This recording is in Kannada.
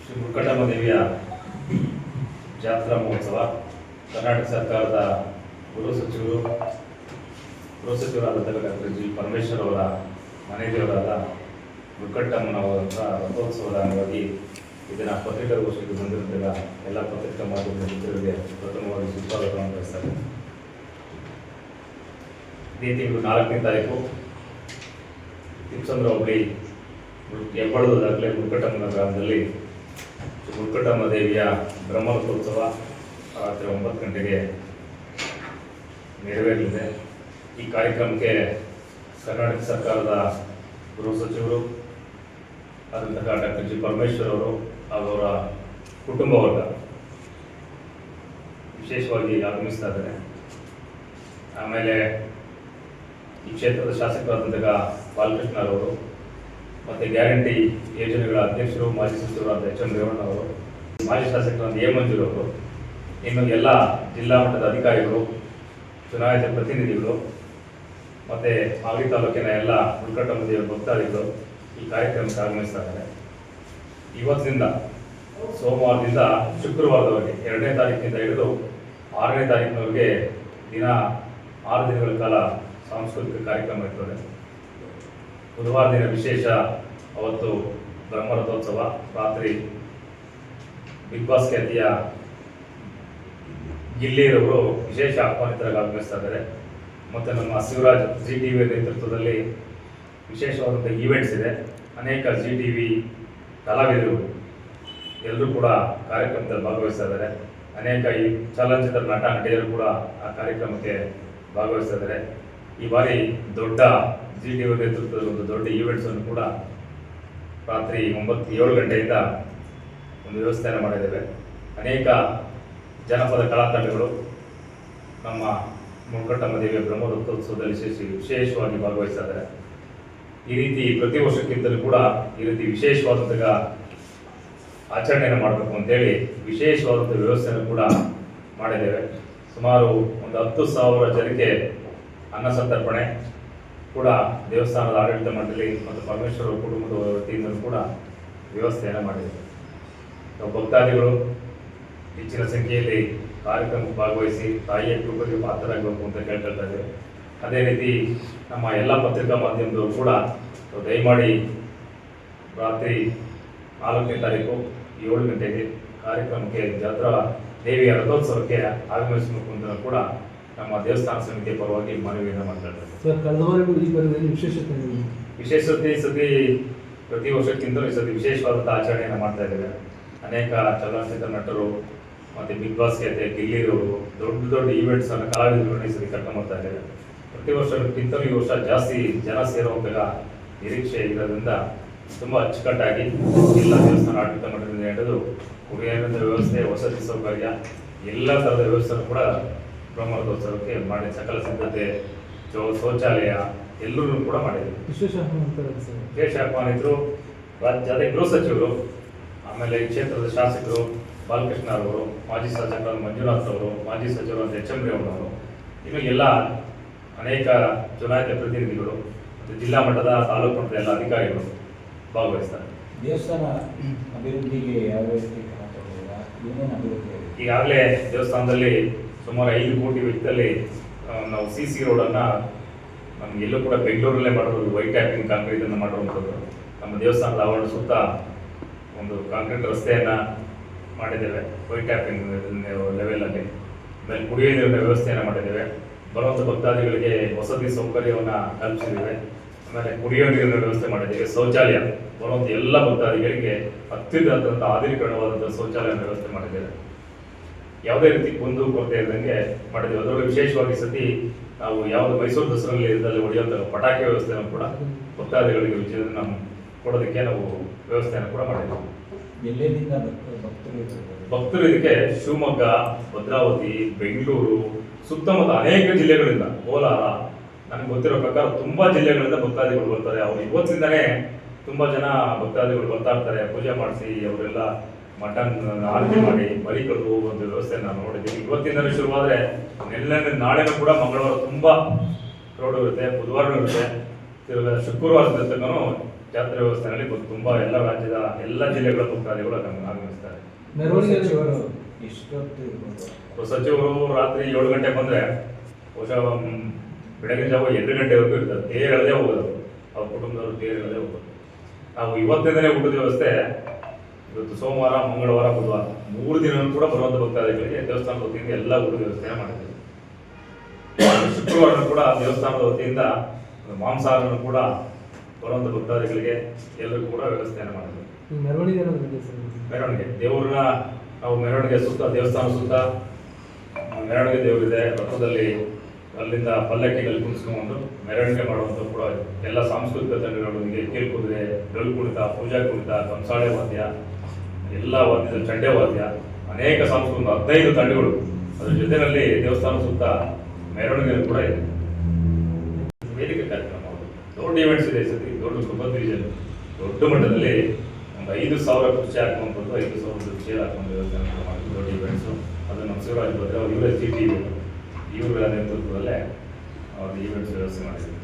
ಶ್ರೀ ಮುರುಘಟಮ್ಮ ದೇವಿಯ ಜಾತ್ರಾ ಮಹೋತ್ಸವ ಕರ್ನಾಟಕ ಸರ್ಕಾರದ ಗೃಹ ಸಚಿವರಾದ ಡಾಕ್ಟರ್ ಜಿ ಪರಮೇಶ್ವರ್ ಅವರ ಮನೆ ದೇವರಾದ ಮುರುಘಟಮ್ಮನವರ ರಥೋತ್ಸವದ ಅಂಗವಾಗಿ ಇದನ್ನು ಪತ್ರಿಕಾಗೋಷ್ಠಿಗೆ ಬಂದಿರುತ್ತಿರುವ ಎಲ್ಲ ಪತ್ರಿಕಾ ಮಾಧ್ಯಮದ ಮಿತ್ರರಿಗೆ ಪ್ರಥಮವಾಗಿ ಸುಸ್ವಾಗತವನ್ನು ಬಯಸ್ತಾರೆ. ಇದೇ ತಿಂಗಳು 4ನೇ ತಾರೀಕು ತಿಪ್ಪಸಂದ್ರ ಹೋಬಳಿ ಹೆಬ್ಬಳದ ದಾಖಲೆ ಮುರುಘಟಮ್ಮನ ಗ್ರಾಮದಲ್ಲಿ ಮುರುಘಟಮ್ಮ ದೇವಿಯ ಬ್ರಹ್ಮರಥೋತ್ಸವ ರಾತ್ರಿ 9 ಗಂಟೆಗೆ ನೆರವೇರಲಿದೆ. ಈ ಕಾರ್ಯಕ್ರಮಕ್ಕೆ ಕರ್ನಾಟಕ ಸರ್ಕಾರದ ಗೃಹ ಸಚಿವರು ಆದಂತಹ ಡಾಕ್ಟರ್ ಜಿ ಪರಮೇಶ್ವರ್ ಅವರು ಹಾಗೂ ಅವರ ಕುಟುಂಬ ವರ್ಗ ವಿಶೇಷವಾಗಿ ಆಗಮಿಸ್ತಾ ಇದ್ದಾರೆ. ಆಮೇಲೆ ಈ ಕ್ಷೇತ್ರದ ಶಾಸಕರಾದಂತಹ ಬಾಲಕೃಷ್ಣರವರು ಮತ್ತು ಗ್ಯಾರಂಟಿ ಯೋಜನೆಗಳ ಅಧ್ಯಕ್ಷರು ಮಾಜಿ ಸಚಿವರಾದ ಎಚ್ ಎಂ ರೇವಣ್ಣವರು, ಮಾಜಿ ಶಾಸಕರಾದ ಎ ಮಂಜೂರವರು, ಇನ್ನು ಎಲ್ಲ ಜಿಲ್ಲಾ ಮಟ್ಟದ ಅಧಿಕಾರಿಗಳು, ಚುನಾಯಿತ ಪ್ರತಿನಿಧಿಗಳು ಮತ್ತು ಮಾಗಡಿ ತಾಲೂಕಿನ ಎಲ್ಲ ಮುರುಘಟಮ್ಮ ದೇವರ ಭಕ್ತಾದಿಗಳು ಈ ಕಾರ್ಯಕ್ರಮಕ್ಕೆ ಆಗಮಿಸ್ತಾ ಇದ್ದಾರೆ. ಇವತ್ತಿನಿಂದ ಸೋಮವಾರದಿಂದ ಶುಕ್ರವಾರದವರೆಗೆ 2ನೇ ತಾರೀಕಿನಿಂದ ಹಿಡಿದು 6ನೇ ತಾರೀಕಿನವರೆಗೆ ದಿನ 6 ದಿನಗಳ ಕಾಲ ಸಾಂಸ್ಕೃತಿಕ ಕಾರ್ಯಕ್ರಮ ಇರ್ತದೆ. ಬುಧವಾರ ದಿನ ವಿಶೇಷ, ಅವತ್ತು ಬ್ರಹ್ಮರಥೋತ್ಸವ, ರಾತ್ರಿ ಬಿಗ್ ಬಾಸ್ ಖ್ಯಾತಿಯ ಗಿಲ್ಲಿರವರು ವಿಶೇಷ ಆಹ್ವಾನಿತರಾಗಿ ಆಗಮಿಸ್ತಾ ಇದ್ದಾರೆ. ಮತ್ತು ನಮ್ಮ ಶಿವರಾಜ್ ಜಿ ಟಿ ವಿ ನೇತೃತ್ವದಲ್ಲಿ ವಿಶೇಷವಾದಂಥ ಈವೆಂಟ್ಸ್ ಇದೆ. ಅನೇಕ ಜಿ ಟಿ ವಿ ಕಲಾವಿದರು ಎಲ್ಲರೂ ಕೂಡ ಕಾರ್ಯಕ್ರಮದಲ್ಲಿ ಭಾಗವಹಿಸ್ತಾ ಇದ್ದಾರೆ. ಅನೇಕ ಈ ಚಲನಚಿತ್ರ ನಟ ನಟಿಯರು ಕೂಡ ಆ ಕಾರ್ಯಕ್ರಮಕ್ಕೆ ಭಾಗವಹಿಸ್ತಾ ಇದ್ದಾರೆ. ಈ ಬಾರಿ ದೊಡ್ಡ ಜಿ ಟಿ ವಿ ನೇತೃತ್ವದಲ್ಲಿ ಒಂದು ದೊಡ್ಡ ಈವೆಂಟ್ಸನ್ನು ಕೂಡ ರಾತ್ರಿ 7 ಗಂಟೆಯಿಂದ ಒಂದು ವ್ಯವಸ್ಥೆಯನ್ನು ಮಾಡಿದ್ದೇವೆ. ಅನೇಕ ಜನಪದ ಕಲಾ ತಂಡಗಳು ನಮ್ಮ ಮುರುಘಟಮ್ಮ ದೇವಿಯ ಬ್ರಹ್ಮರಥೋತ್ಸವದಲ್ಲಿ ವಿಶೇಷವಾಗಿ ಭಾಗವಹಿಸ್ತಾ ಇದ್ದಾರೆ. ಈ ರೀತಿ ಪ್ರತಿ ವರ್ಷಕ್ಕಿಂತಲೂ ಕೂಡ ಈ ರೀತಿ ವಿಶೇಷವಾದಂತಹ ಆಚರಣೆಯನ್ನು ಮಾಡಬೇಕು ಅಂತೇಳಿ ವಿಶೇಷವಾದಂಥ ವ್ಯವಸ್ಥೆಯನ್ನು ಕೂಡ ಮಾಡಿದ್ದೇವೆ. ಸುಮಾರು ಒಂದು 10,000 ಜನಕ್ಕೆ ಅನ್ನ ಸಂತರ್ಪಣೆ ಕೂಡ ದೇವಸ್ಥಾನದ ಆಡಳಿತ ಮಂಡಳಿ ಮತ್ತು ಪರಮೇಶ್ವರ ಕುಟುಂಬದ ವತಿಯಿಂದಲೂ ಕೂಡ ವ್ಯವಸ್ಥೆಯನ್ನು ಮಾಡಿದ್ದೇವೆ. ಭಕ್ತಾದಿಗಳು ಹೆಚ್ಚಿನ ಸಂಖ್ಯೆಯಲ್ಲಿ ಕಾರ್ಯಕ್ರಮಕ್ಕೆ ಭಾಗವಹಿಸಿ ತಾಯಿಯ ಕೃಪೆಗೆ ಪಾತ್ರರಾಗಬೇಕು ಅಂತ ಕೇಳ್ಕೊಳ್ತಾ ಇದ್ದೇವೆ. ಅದೇ ರೀತಿ ನಮ್ಮ ಎಲ್ಲ ಪತ್ರಿಕಾ ಮಾಧ್ಯಮದವರು ಕೂಡ ದಯಮಾಡಿ ರಾತ್ರಿ 4ನೇ ತಾರೀಕು 7 ಗಂಟೆಗೆ ಕಾರ್ಯಕ್ರಮಕ್ಕೆ ಜಾತ್ರಾ ದೇವಿಯ ರಥೋತ್ಸವಕ್ಕೆ ಆಗಮಿಸಬೇಕು ಅಂತ ಕೂಡ ನಮ್ಮ ದೇವಸ್ಥಾನ ಸಮಿತಿಯ ಪರವಾಗಿ ಮನವಿಯನ್ನು ಮಾಡ್ತಾರೆ. ಸರ್, ಕಳೆದವರೆಗೂ ಈ ಬಾರಿ ವಿಶೇಷತೆ ಈ ಸತಿ ಪ್ರತಿ ವರ್ಷಕ್ಕಿಂತಲೂ ಈ ಸತಿ ವಿಶೇಷವಾದಂಥ ಆಚರಣೆಯನ್ನು ಮಾಡ್ತಾ ಇದ್ದೇವೆ. ಅನೇಕ ಚಲನಚಿತ್ರ ನಟರು ಮತ್ತು ಬಿಗ್ ಬಾಸ್ ಖ್ಯಾತಿಯ ಗಿಲ್ಲಿರವರು ದೊಡ್ಡ ಈವೆಂಟ್ಸನ್ನು ಕಲಾವಿದರುಗಳನ್ನ ಈ ಸತಿ ಕರ್ಕೊಂಡು ಬರ್ತಾ ಇದ್ದೇವೆ. ಪ್ರತಿ ವರ್ಷಕ್ಕಿಂತಲೂ ಈ ವರ್ಷ ಜಾಸ್ತಿ ಜನ ಸೇರುವಂತಹ ನಿರೀಕ್ಷೆ ಇರೋದ್ರಿಂದ ತುಂಬ ಅಚ್ಚುಕಟ್ಟಾಗಿ ಎಲ್ಲ ದೇವಸ್ಥಾನ ಆಡಳಿತ ಮಂಡಳಿಯಿಂದ ಹಿಡಿದು ಕುಡಿಯುವ ವ್ಯವಸ್ಥೆ, ವಸತಿ ಸೌಕರ್ಯ, ಎಲ್ಲ ಥರದ ವ್ಯವಸ್ಥೆಯನ್ನು ಕೂಡ ಬ್ರಹ್ಮರಥೋತ್ಸವಕ್ಕೆ ಮಾಡಿ ಸಕಲ ಸಿದ್ಧತೆ, ಶೌಚಾಲಯ ಎಲ್ಲರೂ ಕೂಡ ಮಾಡಿದ್ದೀವಿ. ವಿಶೇಷ ಆಹ್ವಾನಿತರು ರಾಜ್ಯದ ಗೃಹ ಸಚಿವರು, ಆಮೇಲೆ ಈ ಕ್ಷೇತ್ರದ ಶಾಸಕರು ಬಾಲಕೃಷ್ಣರವರು, ಮಾಜಿ ಶಾಸಕರಾದ ಮಂಜುನಾಥ್ ಅವರು, ಮಾಜಿ ಸಚಿವರಾದ ಎಚ್ ಎಂ ರೇವಣ್ಣವರು, ಇನ್ನು ಎಲ್ಲ ಅನೇಕ ಚುನಾಯಿತ ಪ್ರತಿನಿಧಿಗಳು ಮತ್ತು ಜಿಲ್ಲಾ ಮಟ್ಟದ, ತಾಲೂಕು ಮಟ್ಟದ ಎಲ್ಲ ಅಧಿಕಾರಿಗಳು ಭಾಗವಹಿಸ್ತಾರೆ. ದೇವಸ್ಥಾನ ಅಭಿವೃದ್ಧಿಗೆ ಯಾವ ರೀತಿ ಈಗಾಗಲೇ ದೇವಸ್ಥಾನದಲ್ಲಿ ಸುಮಾರು 5 ಕೋಟಿ ವೆಚ್ಚದಲ್ಲಿ ನಾವು ಸಿ ರೋಡನ್ನು ನಮ್ಗೆ ಎಲ್ಲೂ ಕೂಡ ಬೆಂಗಳೂರಲ್ಲೇ ಮಾಡೋದು, ವೈಟ್ ಟ್ಯಾಪಿಂಗ್ ಕಾಂಕ್ರೀಟನ್ನು ಮಾಡಿರುವಂಥದ್ದು. ನಮ್ಮ ದೇವಸ್ಥಾನದ ಆವರಣ ಸುತ್ತ ಒಂದು ಕಾಂಕ್ರೀಟ್ ರಸ್ತೆಯನ್ನು ಮಾಡಿದ್ದೇವೆ, ವೈಟ್ ಟ್ಯಾಪಿಂಗ್ ಲೆವೆಲಲ್ಲಿ. ಆಮೇಲೆ ಕುಡಿಯುವ ನೀರಿನ ವ್ಯವಸ್ಥೆಯನ್ನು ಮಾಡಿದ್ದೇವೆ. ಬರುವಂಥ ಭಕ್ತಾದಿಗಳಿಗೆ ವಸತಿ ಸೌಕರ್ಯವನ್ನು ಕಲ್ಪಿಸಿದ್ದೇವೆ. ಆಮೇಲೆ ಕುಡಿಯುವ ನೀರಿನ ವ್ಯವಸ್ಥೆ ಮಾಡಿದ್ದೇವೆ. ಶೌಚಾಲಯ ಬರುವಂಥ ಎಲ್ಲ ಭಕ್ತಾದಿಗಳಿಗೆ ಅತ್ಯುನ್ನತ ಆಧುನೀಕರಣವಾದಂಥ ಶೌಚಾಲಯ ವ್ಯವಸ್ಥೆ ಮಾಡಿದ್ದೇವೆ. ಯಾವುದೇ ರೀತಿ ಕುಂದು ಕೊರತೆ ಇದ್ದಂಗೆ ಮಾಡಿದ್ದೇವೆ. ಅದರೊಳಗೆ ವಿಶೇಷವಾಗಿ ಸತಿ ನಾವು ಯಾವುದು ಮೈಸೂರು ದಸರಲ್ಲಿ ಇದ್ದಲ್ಲಿ ಹೊಡೆಯುವಂಥ ಪಟಾಕಿ ವ್ಯವಸ್ಥೆಯನ್ನು ಕೂಡ ಭಕ್ತಾದಿಗಳಿಗೆ ನಾವು ಕೊಡೋದಕ್ಕೆ ನಾವು ವ್ಯವಸ್ಥೆಯನ್ನು ಕೂಡ ಮಾಡಿದ್ದೇವೆ. ಎಲ್ಲೆಲ್ಲಿಂದ ಭಕ್ತರು ಇದಕ್ಕೆ ಶಿವಮೊಗ್ಗ, ಭದ್ರಾವತಿ, ಬೆಂಗಳೂರು, ಸುತ್ತಮುತ್ತ ಅನೇಕ ಜಿಲ್ಲೆಗಳಿಂದ, ಕೋಲಾರ, ನನಗೆ ಗೊತ್ತಿರೋ ಪ್ರಕಾರ ತುಂಬ ಜಿಲ್ಲೆಗಳಿಂದ ಭಕ್ತಾದಿಗಳು ಬರ್ತಾರೆ. ಅವರು ಇವತ್ತಿಂದನೇ ತುಂಬ ಜನ ಭಕ್ತಾದಿಗಳು ಬರ್ತಾ ಇರ್ತಾರೆ. ಪೂಜೆ ಮಾಡಿಸಿ ಅವರೆಲ್ಲ ಮಟನ್ ಆರತಿ ಮಾಡಿ ಬಲಿ ಕಳೆದು ಹೋಗುವಂಥ ವ್ಯವಸ್ಥೆಯನ್ನು ನಾವು ನೋಡಿದ್ದೀವಿ. ಇವತ್ತಿಂದಲೇ ಶುರುವಾದರೆ ನಾಳೆನೂ ಕೂಡ ಮಂಗಳವಾರ ತುಂಬ ಕ್ರೌಡ್ ಇರುತ್ತೆ, ಬುಧವಾರನೂ ಇರುತ್ತೆ, ಶುಕ್ರವಾರದ ತನಕನೂ ಜಾತ್ರೆ ವ್ಯವಸ್ಥೆಯಲ್ಲಿ ತುಂಬ ಎಲ್ಲ ರಾಜ್ಯದ ಎಲ್ಲ ಜಿಲ್ಲೆಗಳ ಭಕ್ತಾದಿಗಳು ಅದನ್ನು ಆಗಮಿಸ್ತಾರೆ. ಸಚಿವರು ಇಷ್ಟೊತ್ತು ಇರ್ಬೋದು. ಸಚಿವರು ರಾತ್ರಿ 7 ಗಂಟೆಗೆ ಬಂದರೆ ಬಹುಶಃ ಬೆಳಗಿನ ಜಾವ 2 ಗಂಟೆವರೆಗೂ ಇರ್ತಾರೆ. ತೇರು ಎಳೆದೇ ಹೋಗೋದು, ಅವ್ರ ಕುಟುಂಬದವರು ತೇರು ಎಳೆದೇ ಹೋಗೋದು. ನಾವು ಇವತ್ತಿಂದಲೇ ಊಟದ ವ್ಯವಸ್ಥೆ, ಇವತ್ತು ಸೋಮವಾರ, ಮಂಗಳವಾರ, ಬುಧವಾರ 3 ದಿನ ಕೂಡ ಬರುವಂಥ ಭಕ್ತಾದಿಗಳಿಗೆ ದೇವಸ್ಥಾನದ ವತಿಯಿಂದ ಎಲ್ಲ ಊಟದ ವ್ಯವಸ್ಥೆ ಮಾಡಿದ್ದೀವಿ. ಶುಕ್ರವಾರ ಕೂಡ ದೇವಸ್ಥಾನದ ವತಿಯಿಂದ ಮಾಂಸಾಹಾರವನ್ನು ಕೂಡ ಬರುವಂಥ ಭಕ್ತಾದಿಗಳಿಗೆ ಎಲ್ಲರಿಗೂ ಕೂಡ ವ್ಯವಸ್ಥೆಯನ್ನು ಮಾಡಿದ್ದೀವಿ. ಮೆರವಣಿಗೆ ದೇವರನ್ನ ನಾವು ಮೆರವಣಿಗೆ ಸುತ್ತ ದೇವಸ್ಥಾನ ಸುತ್ತ ಮೆರವಣಿಗೆ ದೇವರಿದೆ. ರಥದಲ್ಲಿ ಅಲ್ಲಿಂದ ಪಲ್ಲಕ್ಕಿನಲ್ಲಿ ಕುಣಿಸ್ಕೊಂಡು ಮೆರವಣಿಗೆ ಮಾಡುವಂಥ ಕೂಡ ಎಲ್ಲ ಸಾಂಸ್ಕೃತಿಕ ತಂಡಗಳೊಂದಿಗೆ ಕೀಲು ಕುದುರೆ, ಡೊಳ್ಳು ಕುಣಿತ, ಪೂಜಾ ಕುಣಿತ, ಕಂಸಾಳೆ ವಾದ್ಯ, ಎಲ್ಲ ವಾದ್ಯದ ಚಂಡೆ ವಾದ್ಯ, ಅನೇಕ ಸಾಂಸ್ಕೃತಿಕ 15 ತಂಡಗಳು ಅದ್ರ ಜೊತೆಯಲ್ಲಿ ದೇವಸ್ಥಾನ ಸುತ್ತ ಮೆರವಣಿಗೆ ಕೂಡ ಇದೆ. ವೇದಿಕೆ ಕಾರ್ಯಕ್ರಮ ದೊಡ್ಡ ಇವೆಂಟ್ಸ್ ಇದೆ. ಸತಿ ದೊಡ್ಡ ಕೃಪದ್ವಿಜನ್ ದೊಡ್ಡ ಮಟ್ಟದಲ್ಲಿ ಒಂದು 5,000 ಕುರ್ಚಿ ಹಾಕುವಂಥದ್ದು, 5,000 ಚೇರ್ ಹಾಕುವಂಥ ವ್ಯವಸ್ಥೆ ಮಾಡಿದ್ದು ದೊಡ್ಡ ಇವೆಂಟ್ಸು. ಅದು ನಮ್ಮ ಶಿವರಾಜ್ ಭದ್ರೆ ಅವರು ಇವರೇ GTV ಇವರ ನೇತೃತ್ವದಲ್ಲೇ ಅವ್ರದ್ದು ಈವೆಂಟ್ಸ್ ವ್ಯವಸ್ಥೆ ಮಾಡಿದ್ದೀವಿ.